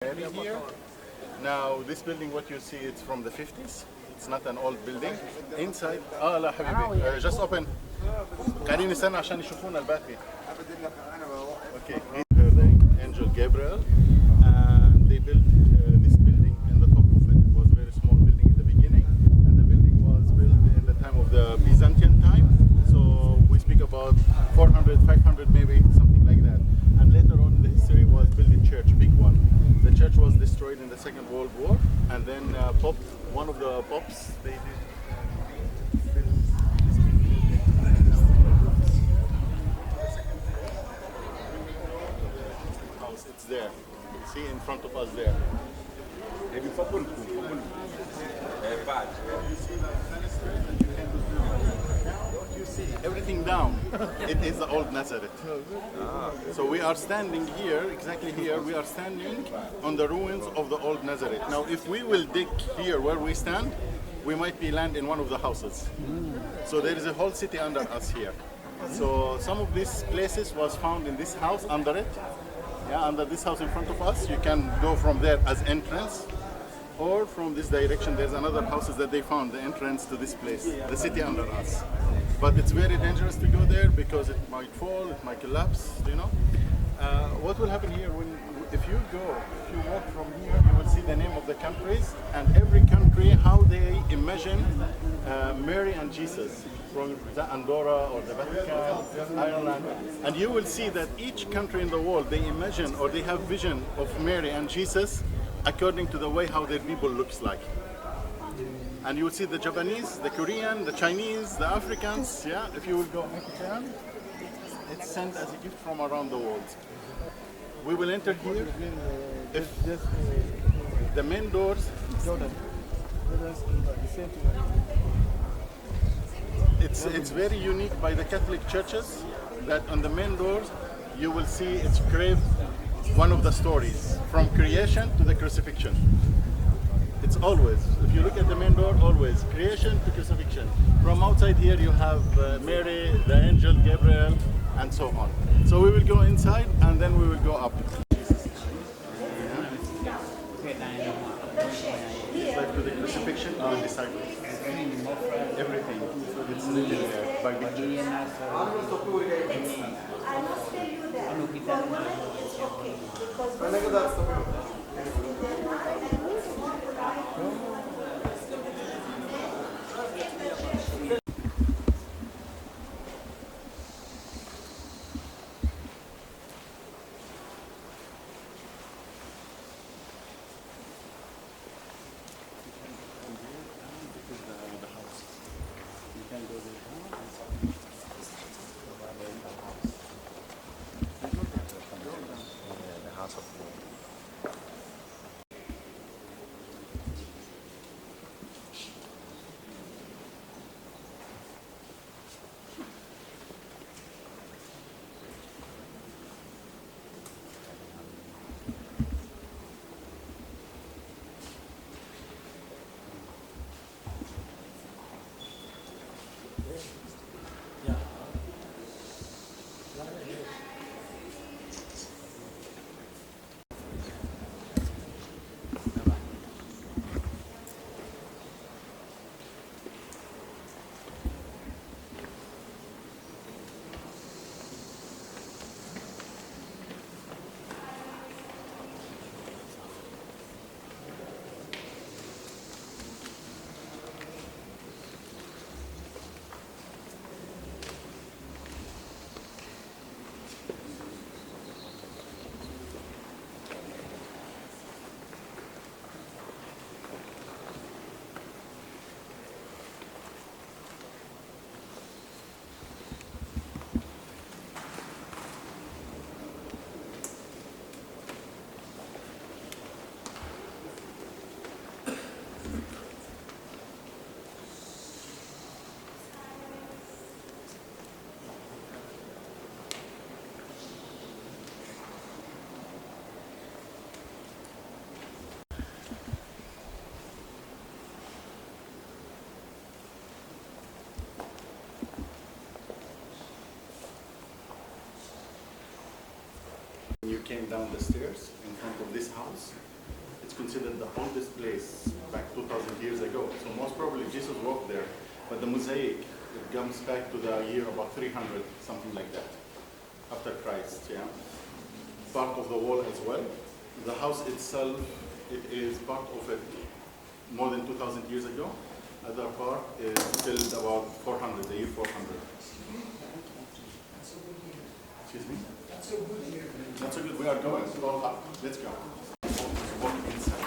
area here. Now this building, what you see, it's from the 50s. It's not an old building. Inside, لا حبيبي, just open. قاعدين نستنى عشان يشوفونا الباقي. Okay, the angel Gabriel, and they built this building in the top of it. It was a very small building in the beginning, and the building was built in the time of the Byzantine time. So we speak about 400, 500 maybe, something like that. And later on in the history was built a church, big one. The church was destroyed in the Second World War, and then one of the popes, they did house. It's there. You see in front of us there. You see everything down. It is the old Nazareth. So we are standing here, exactly here. We are standing on the ruins of the old Nazareth. Now, if we will dig here where we stand, we might be land in one of the houses. So there is a whole city under us here. So some of these places was found in this house under it. Yeah, under this house in front of us. You can go from there as entrance, or from this direction. There's another houses that they found the entrance to this place, the city under us. But it's very dangerous to go there because it might fall, it might collapse. You know. What will happen here if you walk from here, you will see the name of the countries, and every country how they imagine Mary and Jesus, from Andorra or the Vatican, Ireland, and you will see that each country in the world they imagine or they have vision of Mary and Jesus according to the way how their people looks like. And you will see the Japanese, the Korean, the Chinese, the Africans. Yeah, if you will go African, it's sent as a gift from around the world. We will enter here. If the main doors, it's very unique by the Catholic churches that on the main doors you will see it's engraved one of the stories from creation to the crucifixion. It's always, if you look at the main door, always creation to crucifixion. From outside here you have Mary, the angel Gabriel, and so on. So we will go inside and then we will go up. It's like to the crucifixion to the disciples. Everything. It's written there by pictures. I must tell you that for women it's okay because women in their life and we want to life. You came down the stairs in front of this house. It's considered the oldest place back 2,000 years ago. So most probably Jesus walked there. But the mosaic, it comes back to the year about 300, something like that, after Christ, yeah. Part of the wall as well. The house itself, it is part of it more than 2,000 years ago. Other part is built about 400, the year 400. Excuse me? Not so good here. Not so good. We are going to go up. Let's go. Walk inside.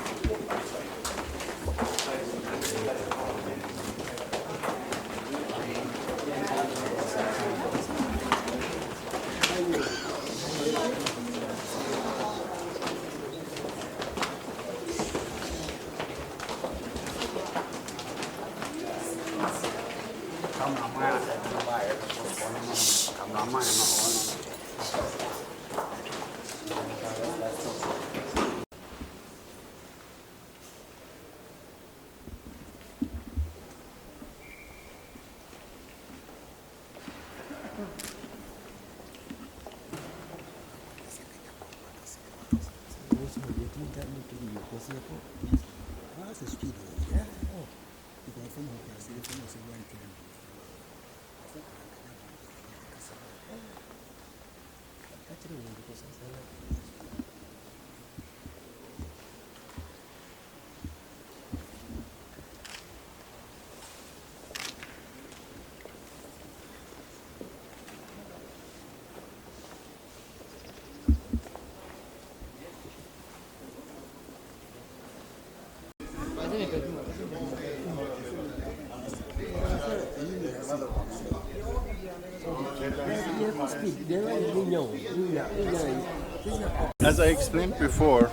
As I explained before,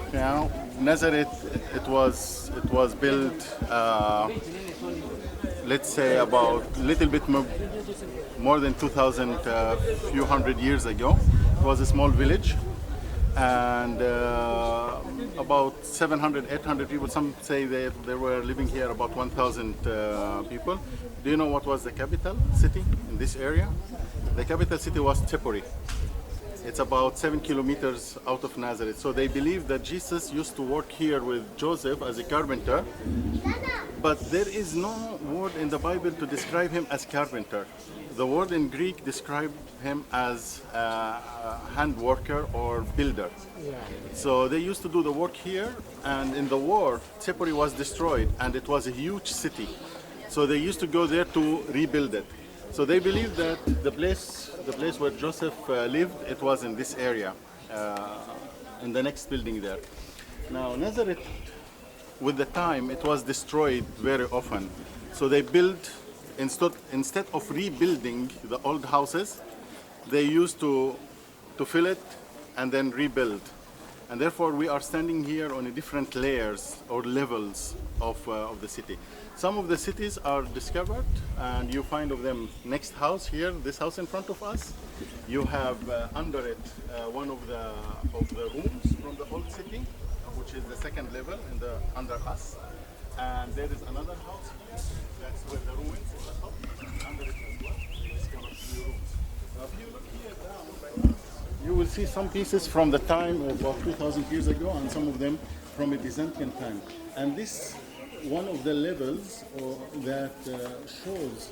Nazareth, it was built, let's say about a little bit more than 2,000 few hundred years ago. It was a small village, and about 700, 800 people. Some say they were living here about 1,000 people. Do you know what was the capital city in this area? The capital city was Tripoli. It's about 7 kilometers out of Nazareth. So they believe that Jesus used to work here with Joseph as a carpenter, but there is no word in the Bible to describe him as carpenter. The word in Greek described him as a hand worker or builder. So they used to do the work here, and in the war, Tripoli was destroyed, and it was a huge city. So they used to go there to rebuild it. So they believe that the place where Joseph lived, it was in this area, in the next building there. Now Nazareth, with the time, it was destroyed very often. So they built, instead of rebuilding the old houses, they used to fill it and then rebuild. And therefore we are standing here on a different layers or levels of the city. Some of the cities are discovered, and you find of them next house here, this house in front of us. You have under it one of the rooms from the old city, which is the second level under us. And there is another house here, that's where the ruins is the top, and under it as well, we discovered few rooms. Now if you look here down by us, you will see some pieces from the time of about 2,000 years ago, and some of them from a Byzantine time. And this one of the levels that shows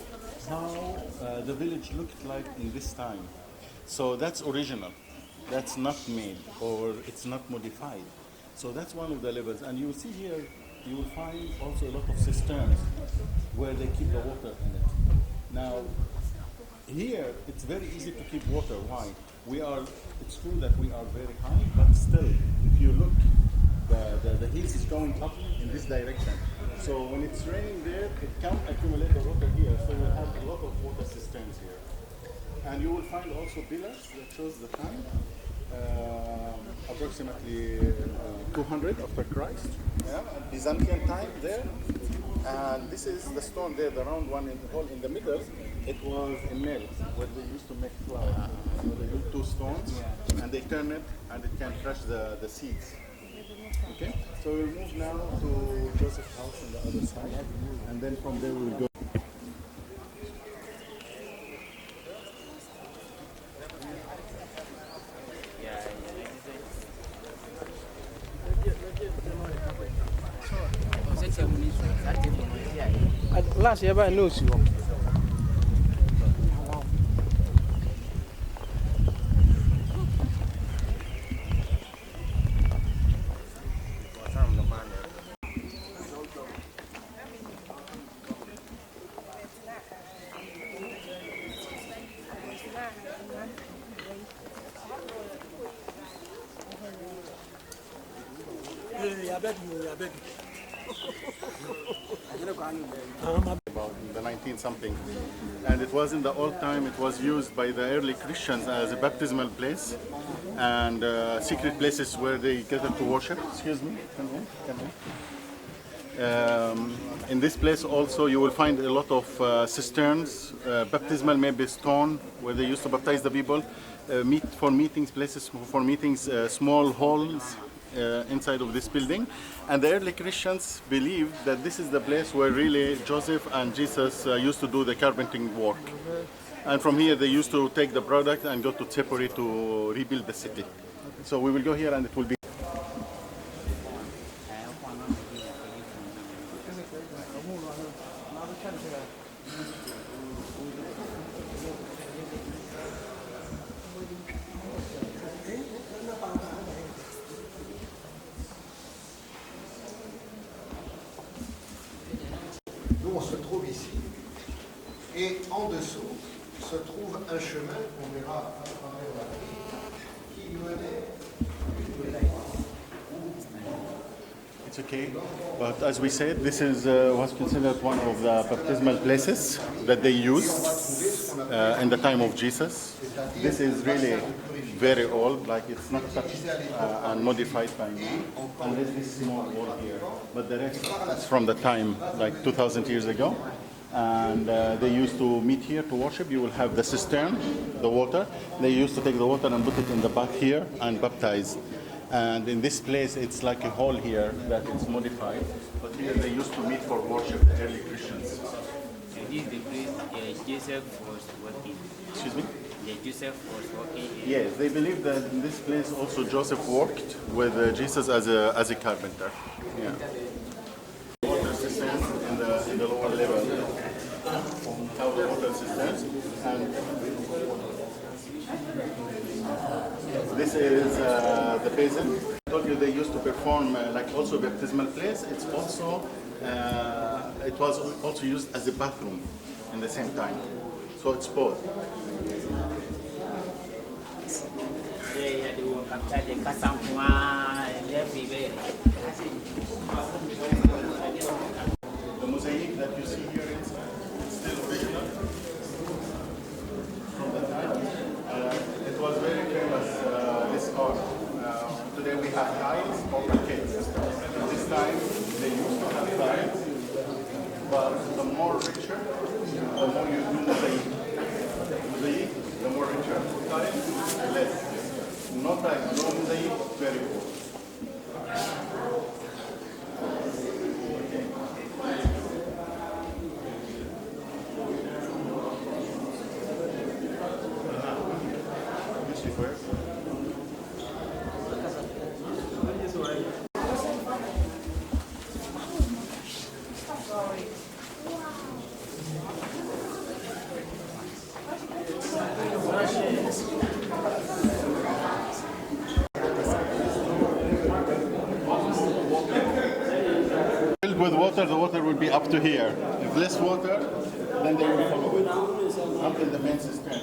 how the village looked like in this time. So that's original. That's not made, or it's not modified. So that's one of the levels. And you will see here, you will find also a lot of cisterns where they keep the water in it. Now, here it's very easy to keep water. Why? It's true that we are very high, but still, if you look, the hills is going up in this direction. So when it's raining there, it can accumulate the water here. So you'll have a lot of water cisterns here. And you will find also pillars that shows the time, approximately 200 after Christ, Byzantine time there. And this is the stone there, the round one in the hole in the middle. It was a mill where they used to make flour. So they do two stones, and they turn it, and it can crush the seeds. Okay, so we'll move now to Joseph's house on the other side, and then from there we'll go. Last year, I know you. I beg you. About the 19 something, and it was in the old time. It was used by the early Christians as a baptismal place and secret places where they gathered to worship. Excuse me. Come in. In this place also you will find a lot of cisterns, baptismal, maybe stone, where they used to baptize the people, places for meetings, small halls inside of this building. And the early Christians believed that this is the place where really Joseph and Jesus used to do the carpenting work. And from here they used to take the product and go to Tsepori to rebuild the city. So we will go here and it will be. Nous, on se trouve ici, et en dessous se trouve un chemin qu'on verra à travers la ville qui menait It's okay, but as we said, this is was considered one of the baptismal places that they used in the time of Jesus. This is really very old, like it's not touched and modified by now, unless this small wall here. But the rest is from the time, like 2,000 years ago. And they used to meet here to worship. You will have the cistern, the water. They used to take the water and put it in the bath here and baptize. And in this place, it's like a hall here that it's modified. But here they used to meet for worship, the early Christians. And this is the place Joseph was working. Excuse me? Joseph was working. Yes, they believe that in this place also Joseph worked with Jesus as a carpenter. Yeah. Water systems in the lower level. How the water systems. And this is the basin. I told you they used to perform like also baptismal place. It's also it was also used as a bathroom in the same time. So it's both. The mosaic that you see here is still original from the time. It was very famous, this art. Today we have tiles or parquets. At this time they used to have tiles, but the more richer, the more you do mosaic. Mosaic, the more richer. Tiles, less. No tiles, no mosaic, very poor. Filled with water, the water will be up to here. If less water, then they will follow it until the main cistern.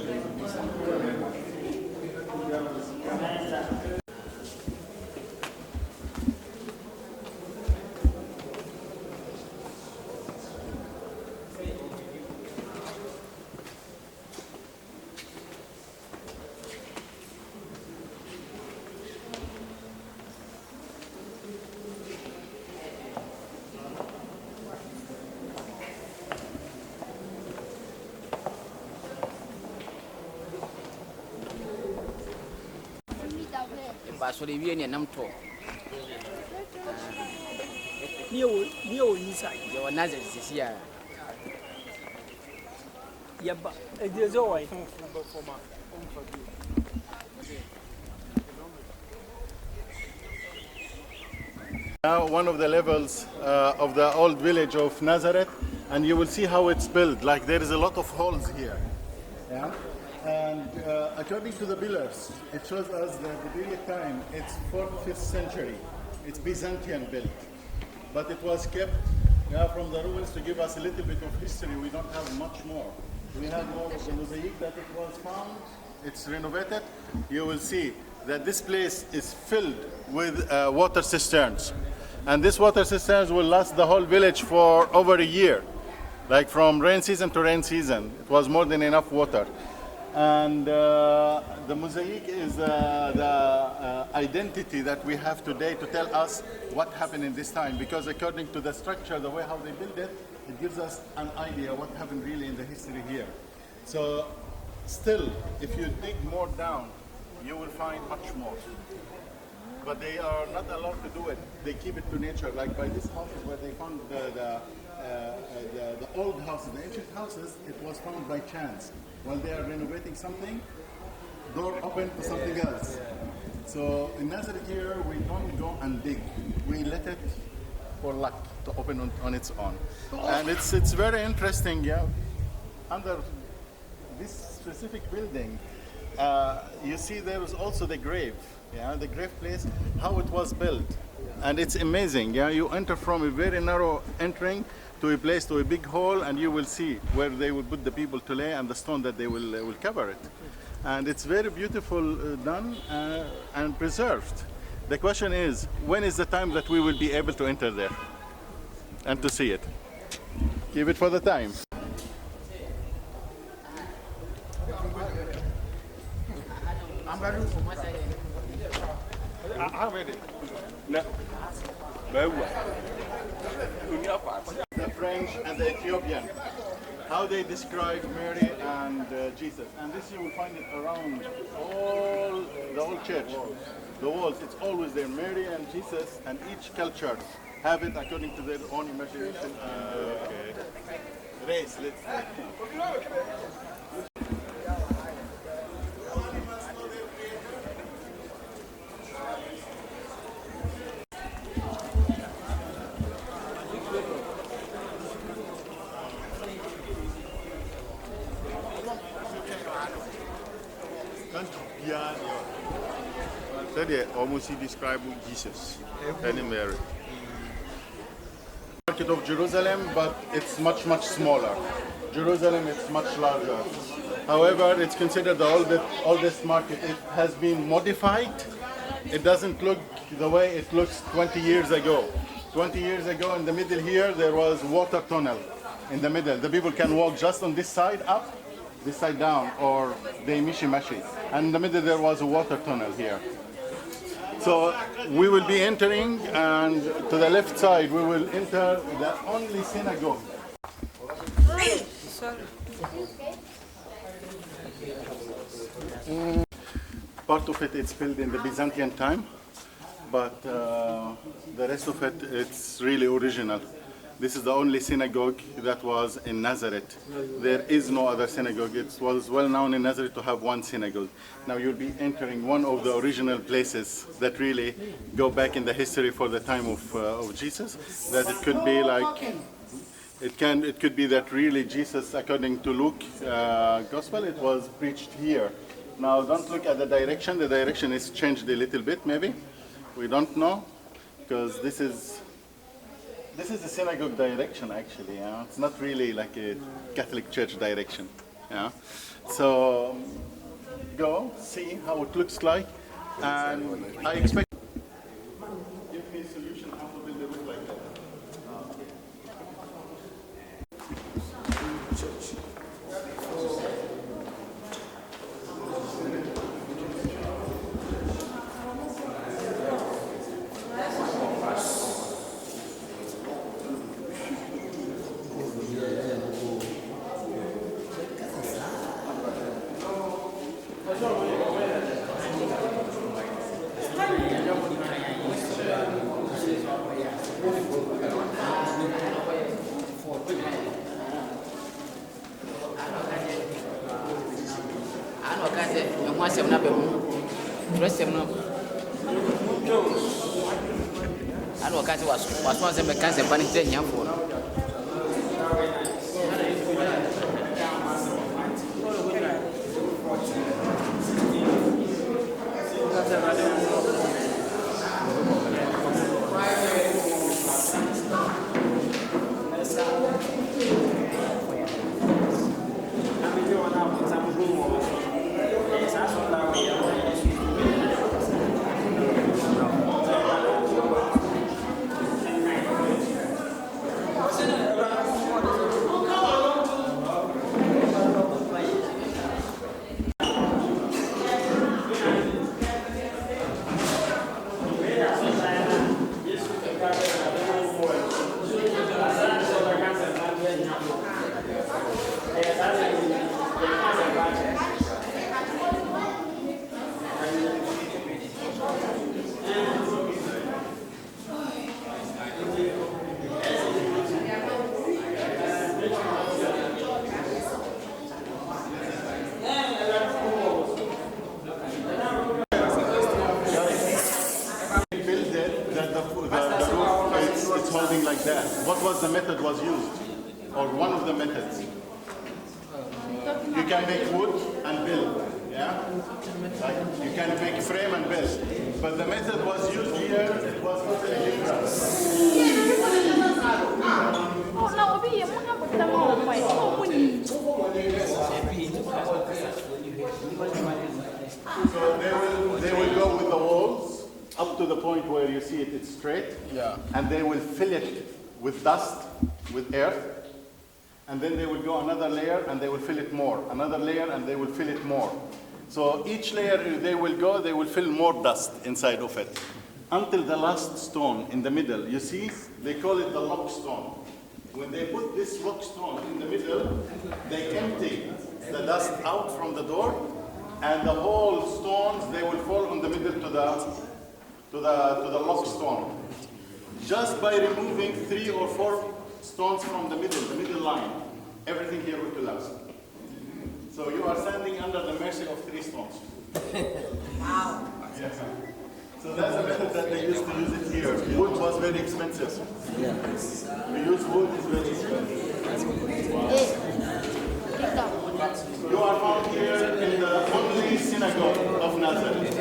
So the union nam to. Neo inside. Your Nazareth is here. Yeah, but there's always. Now one of the levels of the old village of Nazareth, and you will see how it's built. Like there is a lot of holes here. Yeah? And according to the pillars, it shows us that the period time, it's 4th, 5th century. It's Byzantine built. But it was kept from the ruins to give us a little bit of history. We don't have much more. We have more of the mosaic that it was found. It's renovated. You will see that this place is filled with water cisterns. And this water cisterns will last the whole village for over a year. Like from rain season to rain season. It was more than enough water. And the mosaic is the identity that we have today to tell us what happened in this time. Because according to the structure, the way how they built it, it gives us an idea what happened really in the history here. So still, if you dig more down, you will find much more. But they are not allowed to do it. They keep it to nature. Like by this house where they found the old houses, the ancient houses, it was found by chance. While they are renovating something, door open to something else. So in Nazareth here, we don't go and dig. We let it for luck to open on its own. And it's very interesting, yeah. Under this specific building, you see there is also the grave, yeah, the grave place, how it was built. And it's amazing, yeah. You enter from a very narrow entering to a place, to a big hall, and you will see where they will put the people to lay and the stone that they will cover it. And it's very beautiful done and preserved. The question is, when is the time that we will be able to enter there and to see it? Give it for the time. The French and the Ethiopian, how they describe Mary and Jesus. And this you will find it around the whole church. The walls, it's always there, Mary and Jesus, and each culture have it according to their own imagination race, let's say. They almost describe Jesus and Mary. Market of Jerusalem, but it's much, much smaller. Jerusalem is much larger. However, it's considered the oldest market. It has been modified. It doesn't look the way it looks 20 years ago. 20 years ago in the middle here, there was water tunnel in the middle. The people can walk just on this side up, this side down, or they mishi-mashi. And in the middle there was a water tunnel here. So we will be entering, and to the left side we will enter the only synagogue. Part of it is built in the Byzantine time, but the rest of it, it's really original. This is the only synagogue that was in Nazareth. There is no other synagogue. It was well known in Nazareth to have one synagogue. Now you'll be entering one of the original places that really go back in the history for the time of Jesus. That it could be like, it could be that really Jesus, according to Luke Gospel, it was preached here. Now don't look at the direction. The direction is changed a little bit, maybe. We don't know, because this is the synagogue direction, actually. Yeah? It's not really like a Catholic Church direction. Yeah? So go see how it looks like, and I expect. Give me a solution how to build a roof like that. ano ka se waso se me kan se pa ni te nya fo no Like that. What was the method was used, or one of the methods? You can make wood and build, yeah? Like you can make frame and build. But the method was used here, it was totally different. So they will go with the walls up to the point where you see it's straight, and they will fill it with dust, with earth, and then they will go another layer and they will fill it more, another layer and they will fill it more. So each layer they will fill more dust inside of it, until the last stone in the middle. You see, they call it the lock stone. When they put this lock stone in the middle, they empty the dust out from the door, and the whole stones, they will fall on the middle to the lock stone. Just by removing 3 or 4 stones from the middle line, everything here will collapse. So you are standing under the mercy of 3 stones. Wow. Yes. So that's the method that they used to use it here. Wood was very expensive. Yeah. We use wood, it's very expensive. Wow. You are found here in the only synagogue of Nazareth.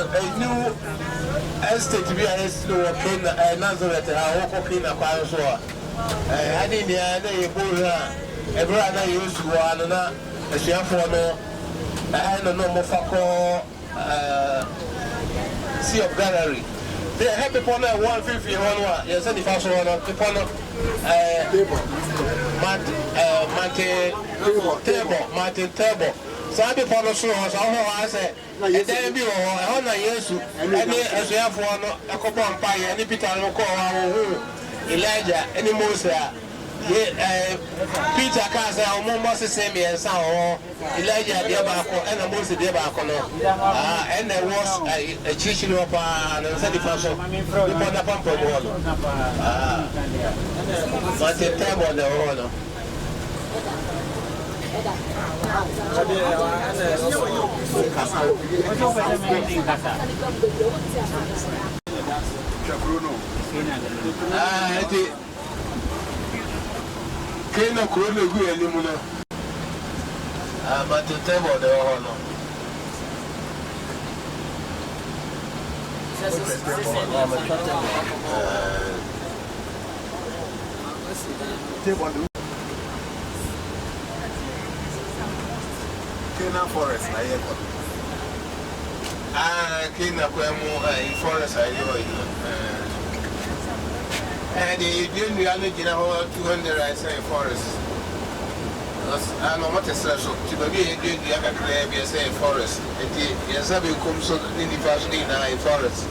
I knew estate to be a slow Cana, Nazareth, and I walk in a Pansua. I didn't hear a brother used to one and a chef for no. I had a normal Fako Sea of Gallery. They have the corner 150 on one. Yes, and if I saw the corner Martin table. So I be for the show, so I say, and then be on a yes, and as we have for a couple of pie, and if it are Elijah, any Musa, Peter Casa, or Mombasa Semi and Sao, Elijah Diabaco, and a Musa Diabaco, and there was a chicken of and a sandy fashion upon the pump of water. But the table the owner. Cana Corona good anymore. But the table the honor. Cana forest, I have. Cana forest, I know. And the Indian reality, 200 I say forest. I know what is special. To be a good crab, you say forest. And yes, I will come so in the first day now in forest.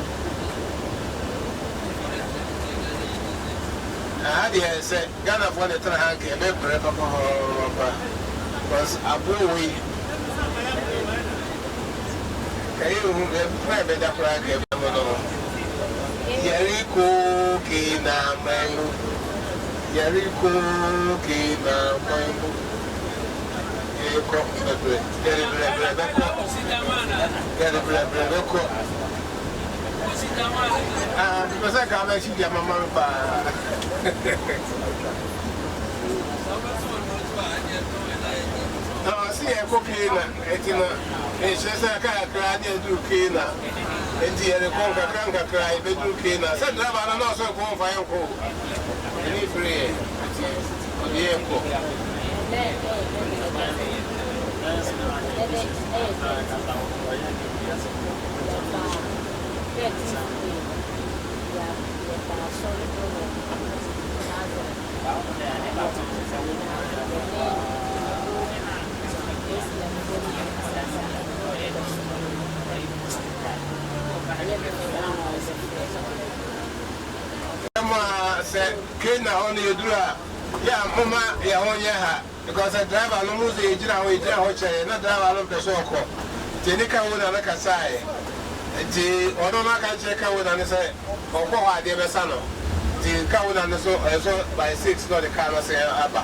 I said, Ghana for the track, a member of was a boy. Kayo private da pra ke no. Yeriko Cana mango. Yeriko Cana mango. Eko bebre. Because I can't actually get my mom back. No, see, a cocaine, and she said, I can't cry, do Cana. And the conquer can't cry, but do Cana. Said, I don't know, so go for your coat. Any free. Said, Cana only you do that. Yeah, Mama, yeah, on your because I drive a long way, you know, we drive, not drive along the so-called. Jenica would have like a sigh. The Odoma can check out with an essay, or what I did a son. The cow and so by 6, not the car, say, Abba.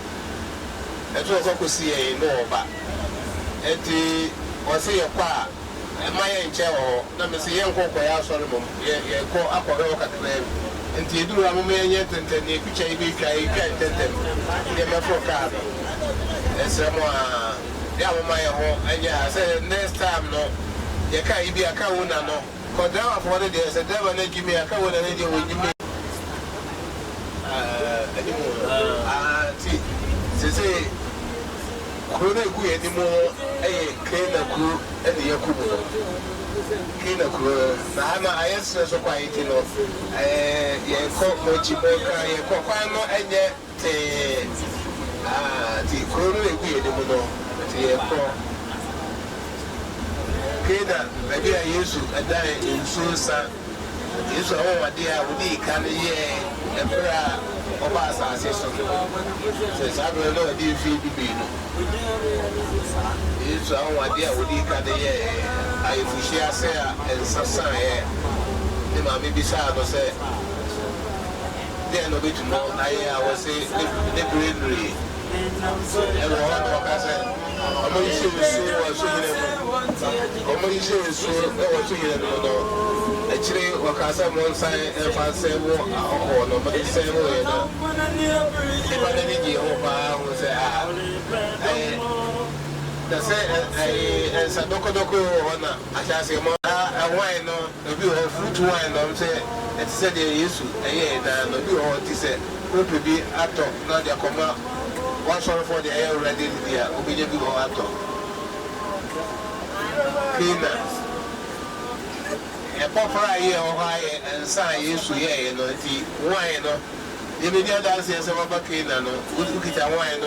And so I could see a no, but at the or say a car, and my ain't chair, let me see young cook by our Solomon, yeah, call up a rock at them. And you do a moment yet and then you can't tell them. They may for car. And someone, yeah, my home, and yeah, I said next time, no, you can't be a cow, no. Because there are 40 days, and never give me a cow and any will give me. To say, couldn't go anymore, a Cana crew and the Yakubu. Cana crew, I answer so quite, you know, a cock, Mochiboka, a coquano, and yet the crew will be anymore. The airport. Cana, maybe I used to die in Susa. It's all my dear, we can hear a prayer of us as a son. Says, I don't know if you feel me. It's all my dear, we can hear. I appreciate say and Sassan. The mammy beside us say, they are no bit to know. I was say, the greenery. And one I said, I'm going to say, I'm going to say, actually, what I said one side, if I say, oh, nobody say, oh, if I didn't get over, I would say, I said, Doko, I shall say, a wine, no, view of fruit wine, I'm saying, it said, they used to, and the view of this, will be actor, not their command. One sorry for the air ready there, obedient to go actor. Cana. A proper year or high and sign used to hear, you know, the wine, the media dances about Cana, we look at a wine,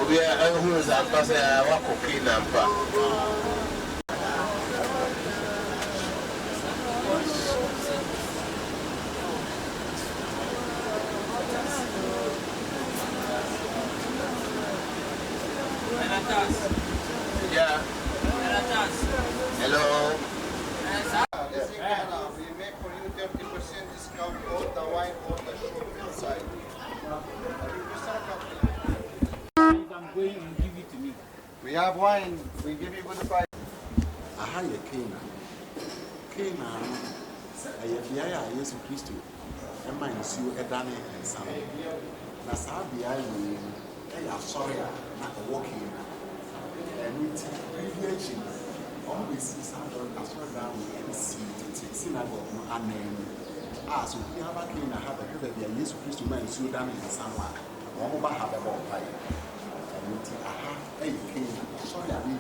we are who is that person, a walk of Cana. Yeah. Hello. We make for you 30% discount on the wine on the shop inside. I'm going to give it to me. We have wine, we give you good price. Aha, ye Cana. Cana, a Yaya, Jesus Christ, and my Monsieur Edane and Sam. Nasabi, I am sorry, not walking. And it's aviation. Always see something as well down and see synagogue and name. So we have a Cana, have a good idea. Jesus Christ, my Monsieur Edane and someone. One over have a ball pie. And it's aha, a Cana. Sorry, I mean.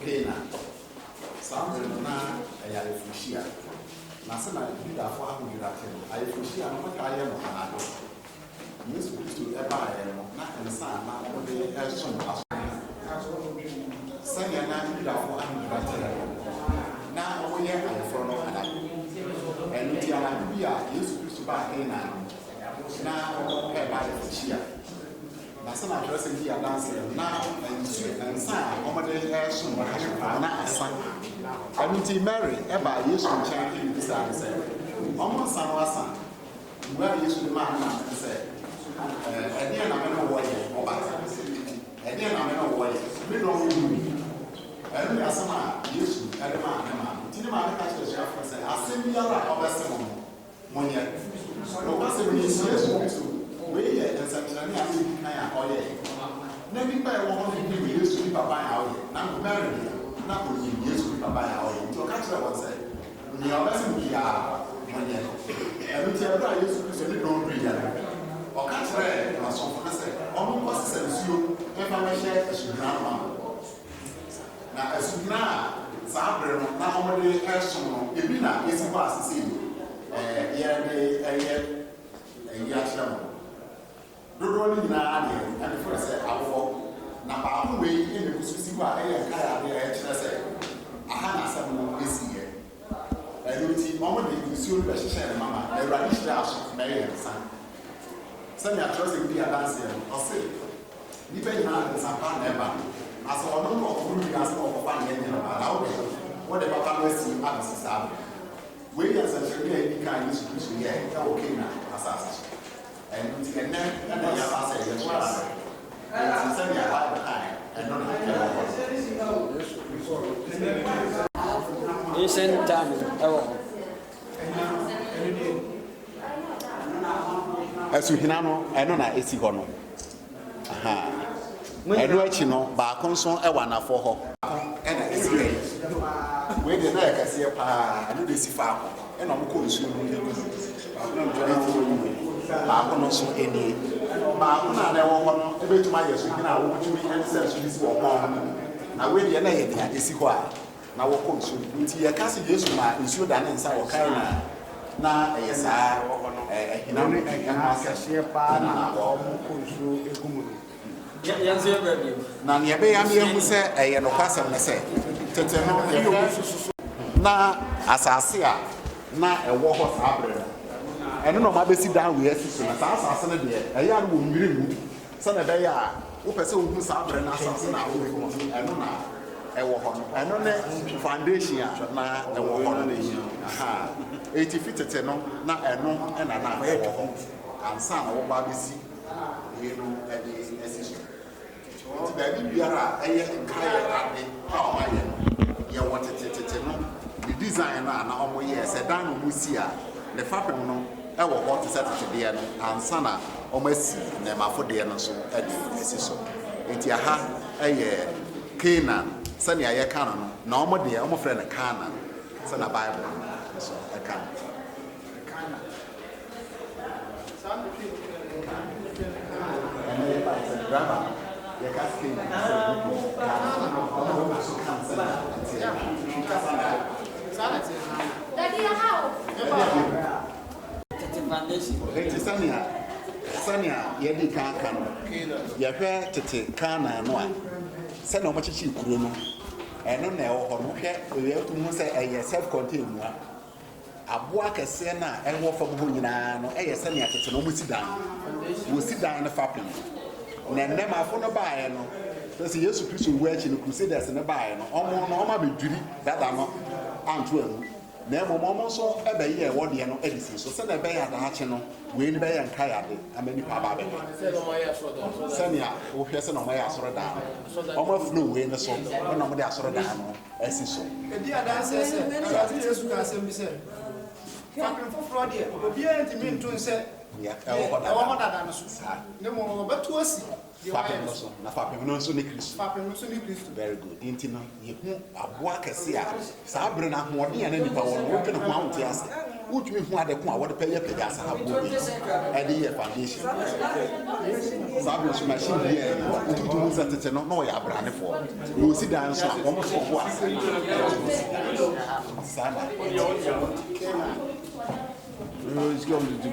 Cana. Some na a Fushia. Nasana did a 400 I Fushia, no I am on Miss to ever not and son, not only as soon as Sanya 400 now we are for no about the chia. That's not addressing the dancing now and sweet and sign over the hair soon. Not a son. I mean, Mary, ever used to change in this time. Almost son was son. Where used to the man said, and then I'm in a way, or and then I'm in a way. We don't do. And we are some used to the man. Tinema catch the chef and say, I send me a lot of us when yet. No, what's the reason? We and Sanchani are thinking, oh, yeah. Never by 100 we used to be by our year. Now, married, not we used to be by our year. To catch that one say, we are lesson we are 1 year. And we tell I used to say, don't read that. Or catch that, or something. I say, almost as you, if I share as you now. Now, as you now, Sabra, now only person, if you not, it's fast to see you. Rolling now, and the first said, I will now way in the Pussy, I say, I have some this year. And you see, only you soon best share, Mamma, the radish dash, Mary and son. Send your trust in the dancing, or say, depending on the Sampan never. As for a number of rules, as for fun, what the Papa will see at the sister. We as a children, can use to see okay now, as and then I say, yes, and send me a lot of time, and not Ancient time. as you know, I don't know, it's econo. Aha. I know it, you know, but I console a one for her. And I see where the neck I see a pa, and this is far, and I'm going to I'm so any. But I every time I use it, I will do any sense of this war. Now, when the NA is equal, now what comes to the Cassie use my issue than inside or Cana. Now, yes, I Now, you may am say, I am a person, say, now, as I see, now a war horse abra. I don't know my basic down with assistant as I said, a young woman, son of a yard, who pursue who's out and assassin. I don't know. I don't know foundation now, a war. Aha, 80 feet, not a no, and an hour, and son of Babisi, you know, a assistant. Baby, you are a kayak, how I am. You wanted to know the designer, now, yes, a down Musia, the fabric. I will want to set it to the end and Sana almost never for the end so at the so. It's your hand a Cana, Sunny a Cana, normal dear, almost friend a Cana, Sana Bible, so a Cana. And the grammar, the cascade, Daddy, how? Sania, Yedi Cana, Yahweh to Cana, no, send how much she could know. And no, no, we have to say a self contained one. A walk a sena and walk from Hunina, a Sania to no Musidan. We sit down in the fapping. Then never for a buyer. There's a year to preach in Crusaders in a buyer. Almost be duty that I'm not Antwerp. Never so a year, 1 year, no editing. So send a bay at the Hatchino, Wayne Bay and Kayade, and many Papa. Sanya, who has an Omaya Sorada. Almost flew in the song, and nobody has Sorada, as he saw. The dear dancers, and said, Captain for Friday, will be to me to say, yeah, no more, but to us. Very good. Intina, you a work as here. Sabrina, more than any power, open a mount, yes. Which means what the point, what the pay Pegas have and the foundation. Sabrina's machine here, what to do that it's not know your brand for. You will sit down, almost for what? It's going to do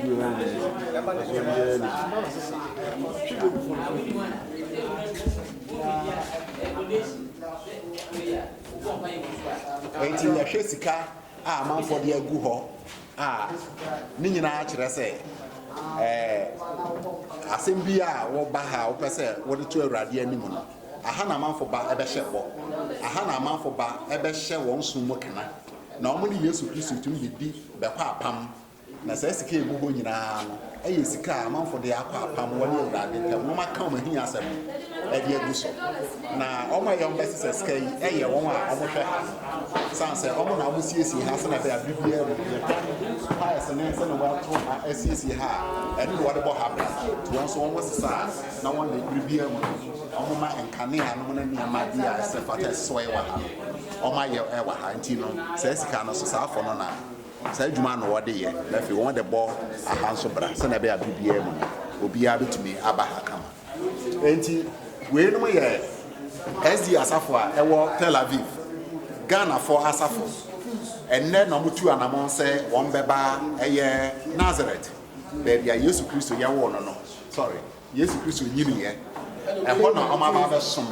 Waiting, Jessica, man for the Guho. Nina, I say, Asembia wo baha wo pese wo de to awurade anim no. Aha na manfo ba ebe hyebo. Aha na manfo ba ebe hye won sum mo kana. Na omo ni Yesu Kristo tum bidi be kwa apam. Na se sika ebubo nyina no. Eye sika manfo de akwa apam wo ne awurade tem no maka o mahia asem. E de aguso. Na omo ye ombesi se sika yi eye won a omo hwe ha. San se omo na omo siesie ha se na be abibia ru. Ha se ne se no wa to ha siesie ha. Ene wo de bo happen. To won so omo sesa na won de bibia mu. Omo ma Cana no na niama dia se fata soe wa ha. Omo ye e wa ha nti no se sika no so sa afo no na sa adwuma no wo de ye na fi won de bo aha so bra se na be abibia mu obia betumi aba ha kama enti we no ye SD asafo a ewo Tel.Aviv Ghana for asafo enne no mutu anamon se won beba eye Nazareth be bia Yesu Kristo ye wo no sorry Yesu Kristo nyini ye ho na oma ba be som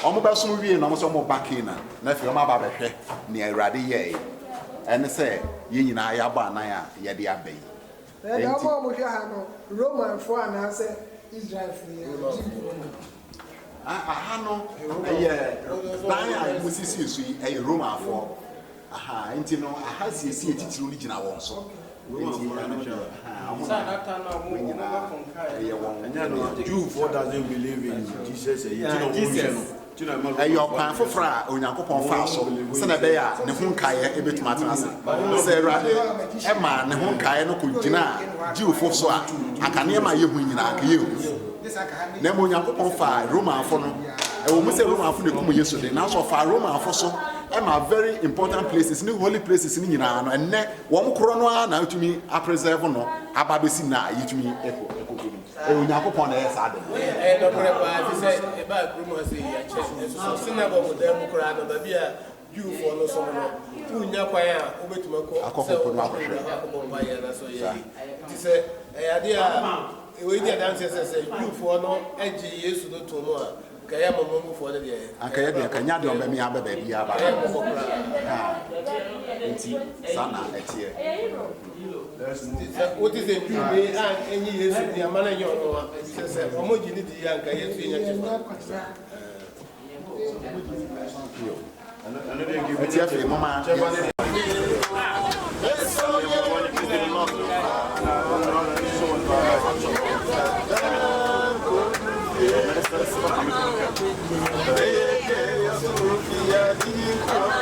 omo be som wie na omo so mo ba Cana na fi omo ba be hwe ne awurade ye ene se ye nyina ya ba anan a ye de abai e da mo mo hwe ha no Roman for na se Israel for ye aha no eye dan a musisi su eye Roman for aha enti no aha siesie titiro ni gina won so Jew for doesn't believe in Jesus. Your plan for fra Onyankopon fa so se na be ya ne ho nkae ebetuma tenase se awurade e ma ne ho nkae no ko gina Jewfo so a akane ma ye hu nyina aka ye hu na mo Onyankopon fa Roman fo no e wo mu se Roman fo ne kum Yesu de na so fa Roman fo so e ma very important places ni holy places ni nyina no enne wo mkoro no na utumi a preserve no aba besi na yitumi eko Onyankopon na ye sa de no prepare say e ba Roman say ya che so synagogue dem kura no ba bia Jew for no so no unya kwan a obetuma ko akoko no akohwe akoko ba ya na so ye ti say e ade a e we dey dance say Jew for no eji Yesu no to no a kaya momo for de dey akaya de kanya de on be mi aba ba bia ba enti sana etie what is the Jew be and any Yesu dey amana nyo no say omo jini di ya nka Yesu nya chefa etie fe mama Yeah.